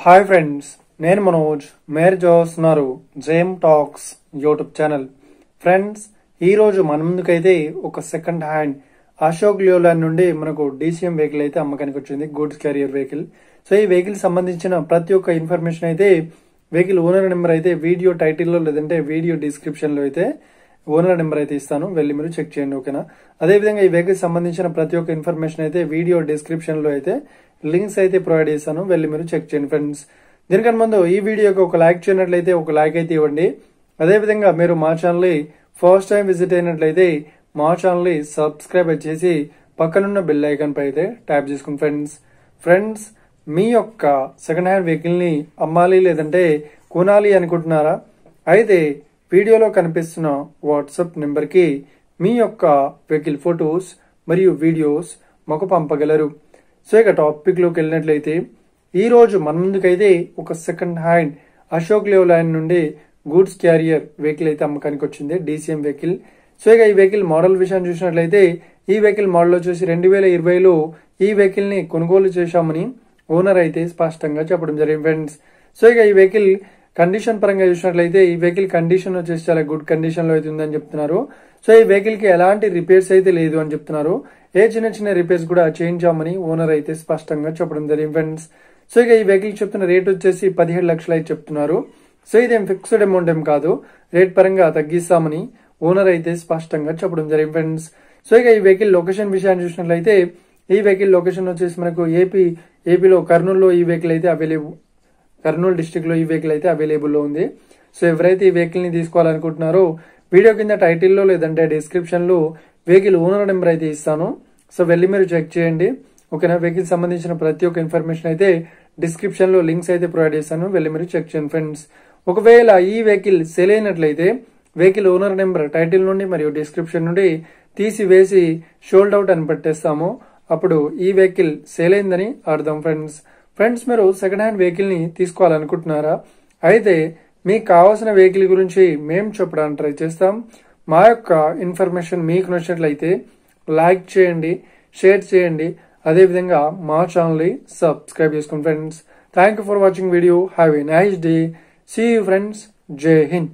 Hi friends, నేను మనోజ్. మీరు చూస్తున్నారు జేమ్ టాక్స్ యూట్యూబ్ ఛానల్. ఫ్రెండ్స్, ఈ రోజు మన ముందుకైతే ఒక సెకండ్ హ్యాండ్ అశోక్ లేలాండ్ నుండి మనకు డీసీఎం వెహికల్ అయితే అమ్మకానికి వచ్చింది, గూడ్స్ క్యారియర్ వెహికల్. సో ఈ వెహికల్ సంబంధించిన ప్రతి ఒక్క ఇన్ఫర్మేషన్ అయితే, వెహికల్ ఓనర్ నెంబర్ అయితే వీడియో టైటిల్లో లేదంటే వీడియో డిస్క్రిప్షన్ లో అయితే ఓనర్ నెంబర్ అయితే ఇస్తాను, వెళ్ళి మీరు చెక్ చేయండి, ఓకేనా. అదేవిధంగా ఈ వెహికల్ సంబంధించిన ప్రతి ఒక్క ఇన్ఫర్మేషన్ అయితే వీడియో డిస్క్రిప్షన్ లో అయితే లింక్స్ అయితే ప్రొవైడ్ చేస్తాను, వెళ్ళి మీరు చెక్ చేయండి ఫ్రెండ్స్. దీనికన్నా ముందు ఈ వీడియోకి ఒక లైక్ చేయనట్లయితే ఒక లైక్ అయితే ఇవ్వండి. అదేవిధంగా మీరు మా ఛానల్ ఫస్ట్ టైం విజిట్ అయినట్లయితే మా ఛానల్ సబ్స్క్రైబ్ చేసి పక్కనున్న బెల్ ఐకాన్ పై అయితే ట్యాప్ చేసుకోండి ఫ్రెండ్స్. మీ యొక్క సెకండ్ హ్యాండ్ వెహికల్ ని అమ్మాలి లేదంటే కొనాలి అనుకుంటున్నారా? అయితే వీడియోలో కనిపిస్తున్న వాట్సాప్ నెంబర్ కి మీ యొక్క వెహికల్ ఫొటోస్ మరియు వీడియోస్ మాకు పంపగలరు. సో ఇక టాపిక్ లోకి వెళ్ళినట్లయితే, ఈ రోజు మన ముందుకైతే ఒక సెకండ్ హ్యాండ్ అశోక్ లేలాండ్ నుండి గూడ్స్ క్యారియర్ వెహికల్ అయితే అమ్మకానికి వచ్చింది, డీసీఎం వెహికల్. సో ఇక ఈ వెహికల్ మోడల్ విషయాన్ని చూసినట్లయితే, ఈ వెహికల్ మోడల్ వచ్చేసి 2020లో ఈ వెహికల్ ని కొనుగోలు చేశామని ఓనర్ అయితే స్పష్టంగా చెప్పడం జరిగింది ఫ్రెండ్స్. సో ఇక ఈ వెహికల్ కండిషన్ పరంగా చూసినట్లయితే, ఈ వెహికల్ కండిషన్ వచ్చేసి చాలా గుడ్ కండిషన్ లో అయితే ఉందని చెప్తున్నారు. సో ఈ వెహికల్ కి ఎలాంటి రిపేర్స్ అయితే లేదు అని చెప్తున్నారు. ఏ చిన్న రిపేర్స్ కూడా చేయించామని ఓనర్ అయితే స్పష్టంగా చెప్పడం జరిగింది ఫ్రెండ్స్. సో ఇక ఈ వెహికల్ చెప్తున్న రేట్ వచ్చేసి 17 లక్షలు అయితే చెప్తున్నారు. సో ఇదేం ఫిక్స్డ్ అమౌంట్ ఏం కాదు, రేట్ పరంగా తగ్గిస్తామని ఓనర్ అయితే స్పష్టంగా చెప్పడం జరిగింది ఫ్రెండ్స్. సో ఇక ఈ వెహికల్ లొకేషన్ విషయాన్ని చూసినట్లయితే, ఈ వెహికల్ లొకేషన్ వచ్చేసి మనకు ఏపీలో కర్నూలులో ఈ వెహికల్ అయితే అవైలబుల్, కర్నూలు డిస్టిక్ లో ఈ వెహికల్ అయితే అవైలబుల్ లో ఉంది. సో ఎవరైతే ఈ వెహికల్ ని తీసుకోవాలనుకుంటున్నారో వీడియో కింద టైటిల్లో లేదంటే డిస్క్రిప్షన్ లో వెహికల్ ఓనర్ నెంబర్ అయితే ఇస్తాను, సో వెళ్ళి మీరు చెక్ చేయండి, ఓకేనా. వెహికల్ సంబంధించిన ప్రతి ఒక్క ఇన్ఫర్మేషన్ అయితే డిస్క్రిప్షన్ లో లింక్స్ అయితే ప్రొవైడ్ చేస్తాను, వెళ్ళి మీరు చెక్ చేయండి ఫ్రెండ్స్. ఒకవేళ ఈ వెహికల్ సేల్ అయినట్లయితే వెహికల్ ఓనర్ నెంబర్ టైటిల్ నుండి మరియు డిస్క్రిప్షన్ నుండి తీసివేసి షోల్డ్ అవుట్ అని పెట్టేస్తాము, అప్పుడు ఈ వెహికల్ సేల్ అయిందని అర్థం ఫ్రెండ్స్. మీరు సెకండ్ హ్యాండ్ వెహికల్ ని తీసుకోవాలనుకుంటున్నారా? అయితే మీకు కావాల్సిన వెహికల్ గురించి మేము చెప్పడానికి ట్రై చేస్తాం. మా యొక్క ఇన్ఫర్మేషన్ మీకు నచ్చినట్లయితే లైక్ చేయండి, షేర్ చేయండి, అదేవిధంగా మా ఛానల్ ని సబ్స్క్రైబ్ చేసుకోండి friends. Thank you for watching video. Have a nice day. See you friends. జై హింద్.